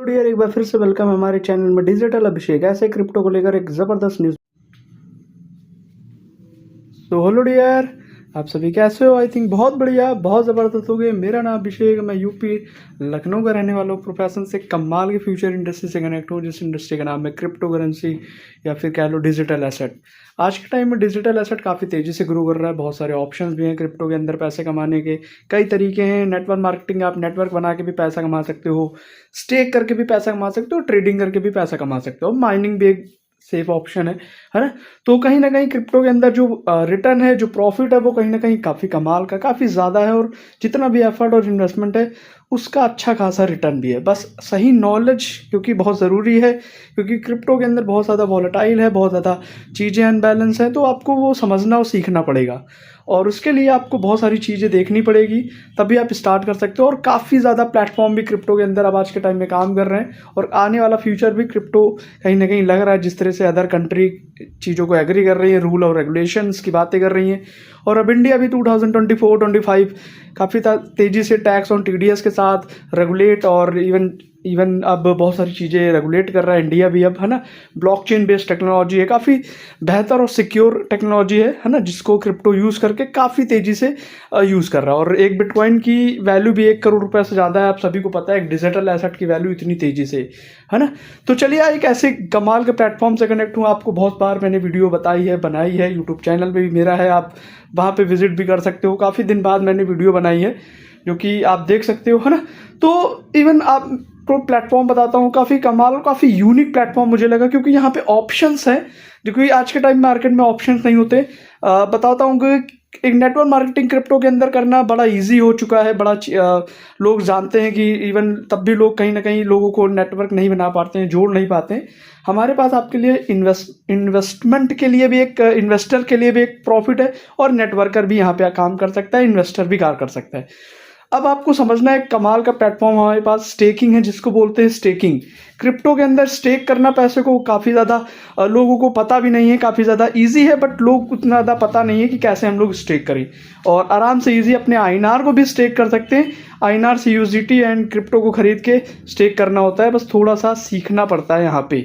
Dear, एक बार फिर से वेलकम है हमारे चैनल में डिजिटल अभिषेक। ऐसे क्रिप्टो को लेकर एक ज़बरदस्त न्यूज़। तो हेलो डियर, आप सभी कैसे हो? आई थिंक बहुत बढ़िया, बहुत ज़बरदस्त हो गए। मेरा नाम अभिषेक, मैं यूपी लखनऊ का रहने वाला हूँ। प्रोफेशन से कमाल के फ्यूचर इंडस्ट्री से कनेक्ट हूँ, जिस इंडस्ट्री का नाम है क्रिप्टो करेंसी या फिर कह लो डिजिटल एसेट। आज के टाइम में डिजिटल एसेट काफ़ी तेज़ी से ग्रो कर रहा है। बहुत सारे ऑप्शंस भी हैं क्रिप्टो के अंदर पैसे कमाने के। कई तरीके हैं। नेटवर्क मार्केटिंग, आप नेटवर्क बना के भी पैसा कमा सकते हो, स्टेक करके भी पैसा कमा सकते हो, ट्रेडिंग करके भी पैसा कमा सकते हो। माइनिंग भी एक सेफ ऑप्शन है ना। तो कहीं ना कहीं क्रिप्टो के अंदर जो रिटर्न है, जो प्रॉफिट है, वो कहीं ना कहीं काफ़ी कमाल का, काफ़ी ज़्यादा है। और जितना भी एफर्ट और इन्वेस्टमेंट है उसका अच्छा खासा रिटर्न भी है। बस सही नॉलेज क्योंकि बहुत ज़रूरी है, क्योंकि क्रिप्टो के अंदर बहुत ज़्यादा वॉलेटाइल है, बहुत ज़्यादा चीज़ें अनबैलेंस हैं। तो आपको वो समझना और सीखना पड़ेगा, और उसके लिए आपको बहुत सारी चीज़ें देखनी पड़ेगी, तभी आप स्टार्ट कर सकते हो। और काफ़ी ज़्यादा प्लेटफॉर्म भी क्रिप्टो के अंदर अब आज के टाइम में काम कर रहे हैं, और आने वाला फ्यूचर भी क्रिप्टो कहीं ना कहीं लग रहा है, जिस तरह से अदर कंट्री चीज़ों को एग्री कर रही है, रूल और रेगुलेशंस की बातें कर रही हैं। और अब इंडिया भी 2024-25 काफ़ी तेज़ी से टैक्स ऑन टीडीएस के साथ रेगुलेट, और इवन अब बहुत सारी चीज़ें रेगुलेट कर रहा है इंडिया भी अब, है ना। ब्लॉकचेन बेस्ड टेक्नोलॉजी है, काफ़ी बेहतर और सिक्योर टेक्नोलॉजी है ना, जिसको क्रिप्टो यूज़ करके काफ़ी तेज़ी से यूज़ कर रहा है। और एक बिटकॉइन की वैल्यू भी 1 करोड़ रुपए से ज़्यादा है, आप सभी को पता है। एक डिजिटल एसेट की वैल्यू इतनी तेज़ी से, है ना। तो चलिए, एक ऐसे कमाल के प्लेटफॉर्म से कनेक्ट हूँ। आपको बहुत बार मैंने वीडियो बताई है, बनाई है, यूट्यूब चैनल पे भी मेरा है, आप वहाँ पे विजिट भी कर सकते हो। काफ़ी दिन बाद मैंने वीडियो बनाई है, जो कि आप देख सकते हो, है ना। तो इवन आपको प्लेटफॉर्म बताता हूँ, काफ़ी कमाल, काफ़ी यूनिक प्लेटफॉर्म मुझे लगा, क्योंकि यहाँ पे ऑप्शंस हैं जो कि आज के टाइम मार्केट में ऑप्शंस नहीं होते। बताता हूँ कि एक नेटवर्क मार्केटिंग क्रिप्टो के अंदर करना बड़ा इजी हो चुका है। लोग जानते हैं कि इवन तब भी लोग कहीं ना कहीं लोगों को नेटवर्क नहीं बना पाते हैं, जोड़ नहीं पाते हैं। हमारे पास आपके लिए इन्वेस्टमेंट के लिए भी एक, इन्वेस्टर के लिए भी एक प्रॉफिट है, और नेटवर्कर भी यहाँ पे काम कर सकता है, इन्वेस्टर भी कार्य कर सकता है। अब आपको समझना है, कमाल का प्लेटफॉर्म हमारे पास स्टेकिंग है, जिसको बोलते हैं स्टेकिंग। क्रिप्टो के अंदर स्टेक करना पैसे को काफ़ी ज़्यादा लोगों को पता भी नहीं है, काफ़ी ज़्यादा इजी है, बट लोग उतना ज़्यादा पता नहीं है कि कैसे हम लोग स्टेक करें। और आराम से इजी अपने आईएनआर को भी स्टेक कर सकते हैं। आईएनआर से यूएसडीटी एंड क्रिप्टो को खरीद के स्टेक करना होता है, बस थोड़ा सा सीखना पड़ता है यहाँ पे,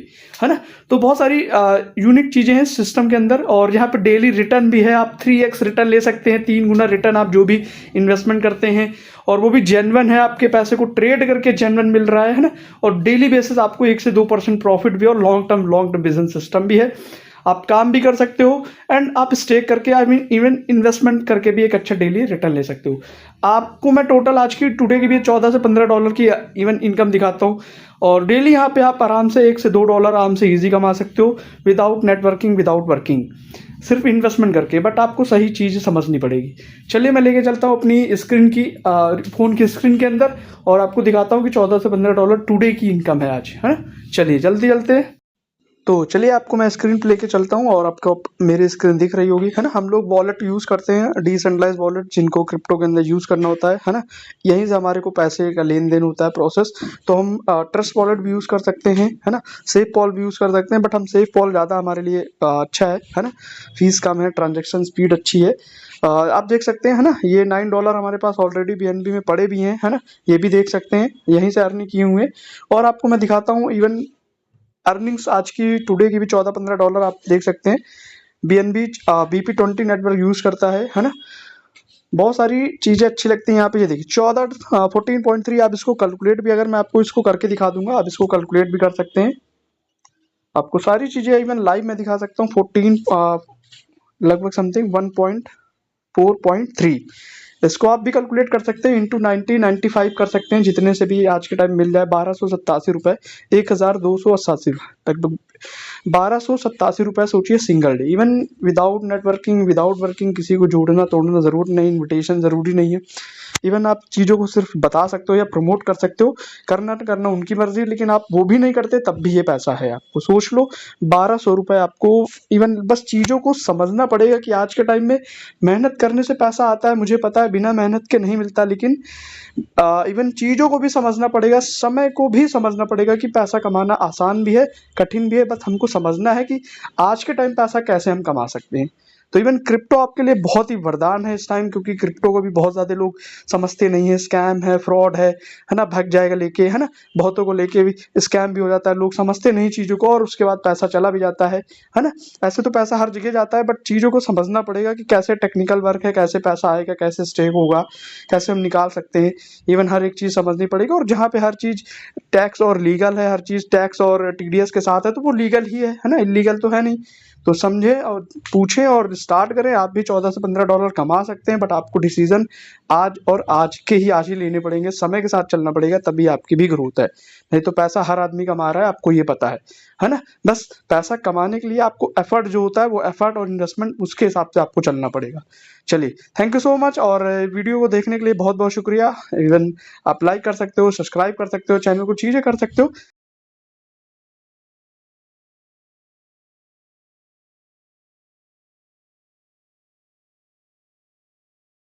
है ना। तो बहुत सारी यूनिक चीज़ें हैं सिस्टम के अंदर, और यहाँ पे डेली रिटर्न भी है। आप 3x रिटर्न ले सकते हैं, 3 गुना रिटर्न आप जो भी इन्वेस्टमेंट करते हैं, और वो भी जेन्युइन है, आपके पैसे को ट्रेड करके जेन्युइन मिल रहा है ना। और डेली बेसिस आपको 1 से 2% प्रॉफिट भी, और लॉन्ग टर्म बिजनेस सिस्टम भी है। आप काम भी कर सकते हो, एंड आप स्टेक करके, आई मीन इवन इन्वेस्टमेंट करके भी एक अच्छा डेली रिटर्न ले सकते हो। आपको मैं टोटल आज की टुडे की भी $14 से $15 की इवन इनकम दिखाता हूँ, और डेली यहाँ पे आप आराम से $1 से $2 आराम से इजी कमा सकते हो, विदाउट नेटवर्किंग, विदाउट वर्किंग, सिर्फ इन्वेस्टमेंट करके। बट आपको सही चीज़ समझनी पड़ेगी। चलिए, मैं लेके चलता हूँ अपनी स्क्रीन की, फ़ोन की स्क्रीन के अंदर, और आपको दिखाता हूँ कि $14 से $15 टुडे की इनकम है आज, है ना। चलिए जल्दी चलते। तो चलिए, आपको मैं स्क्रीन पे लेके चलता हूँ, और आपको मेरी स्क्रीन दिख रही होगी, है ना। हम लोग वॉलेट यूज़ करते हैं, डिसेंट्रलाइज्ड वॉलेट, जिनको क्रिप्टो के अंदर यूज़ करना होता है ना। यहीं से हमारे को पैसे का लेन देन होता है, प्रोसेस। तो हम ट्रस्ट वॉलेट भी यूज़ कर सकते हैं, है ना। सेफ पॉल भी यूज़ कर सकते हैं, बट हम सेफ पॉल ज़्यादा हमारे लिए अच्छा है ना। फीस कम है, ट्रांजेक्शन स्पीड अच्छी है। आप देख सकते हैं, है ना। ये $9 हमारे पास ऑलरेडी BNB में पड़े भी हैं, है ना। ये भी देख सकते हैं, यहीं से अर्निंग किए हुए। और आपको मैं दिखाता हूँ इवन अर्निंग्स आज की टुडे की भी $14-15 आप देख सकते हैं। BNB BP20 नेटवर्क यूज करता है ना। बहुत सारी चीजें अच्छी लगती हैं यहाँ पे। ये देखिए 14.3 आप इसको कैलकुलेट भी, अगर मैं आपको इसको करके दिखा दूंगा, आप इसको कैलकुलेट भी कर सकते हैं। आपको सारी चीजें इवन लाइव में दिखा सकता हूँ। 14 लगभग समथिंग 1.4.3, इसको आप भी कैलकुलेट कर सकते हैं, इंटू 90-95 कर सकते हैं, जितने से भी आज के टाइम मिल जाए। 1287 रुपये, 1288 लगभग 1287 रुपये सोचिए single day. Even without networking, without working, किसी को जोड़ना तोड़ना जरूरी नहीं, इन्विटेशन जरूरी नहीं है। इवन आप चीज़ों को सिर्फ बता सकते हो या प्रमोट कर सकते हो, करना तो करना उनकी मर्जी है, लेकिन आप वो भी नहीं करते तब भी ये पैसा है। आपको सोच लो, 1200 रुपये आपको, इवन बस चीज़ों को समझना पड़ेगा कि आज के टाइम में मेहनत करने से पैसा आता है, मुझे पता है, बिना मेहनत के नहीं मिलता। लेकिन इवन चीज़ों को भी समझना पड़ेगा, समय को भी समझना पड़ेगा कि पैसा कमाना आसान भी है, कठिन भी है। बस हमको समझना है कि आज के टाइम पैसा कैसे हम कमा सकते हैं। तो इवन क्रिप्टो आपके लिए बहुत ही वरदान है इस टाइम, क्योंकि क्रिप्टो को भी बहुत ज़्यादा लोग समझते नहीं है, स्कैम है, फ्रॉड है ना, भाग जाएगा लेके, है ना, बहुतों को लेके भी स्कैम भी हो जाता है, लोग समझते नहीं चीज़ों को और उसके बाद पैसा चला भी जाता है ना। ऐसे तो पैसा हर जगह जाता है, बट चीज़ों को समझना पड़ेगा कि कैसे टेक्निकल वर्क है, कैसे पैसा आएगा, कैसे स्टेक होगा, कैसे हम निकाल सकते हैं, इवन हर एक चीज़ समझनी पड़ेगी। और जहाँ पे हर चीज़ टैक्स और लीगल है, हर चीज़ टैक्स और टीडीएस के साथ है, तो वो लीगल ही है ना, इलीगल तो है नहीं। तो समझे और पूछें और स्टार्ट करें। आप भी 14 से 15 डॉलर कमा सकते हैं, बट आपको डिसीजन आज और आज ही लेने पड़ेंगे, समय के साथ चलना पड़ेगा, तभी आपकी भी ग्रोथ है। नहीं तो पैसा हर आदमी कमा रहा है, आपको ये पता है ना। बस पैसा कमाने के लिए आपको एफर्ट जो होता है, वो एफर्ट और इन्वेस्टमेंट उसके हिसाब से आपको चलना पड़ेगा। चलिए, थैंक यू सो मच, और वीडियो को देखने के लिए बहुत बहुत शुक्रिया। इवन आप लाइक कर सकते हो, सब्सक्राइब कर सकते हो, चैनल को चीज़ें कर सकते हो।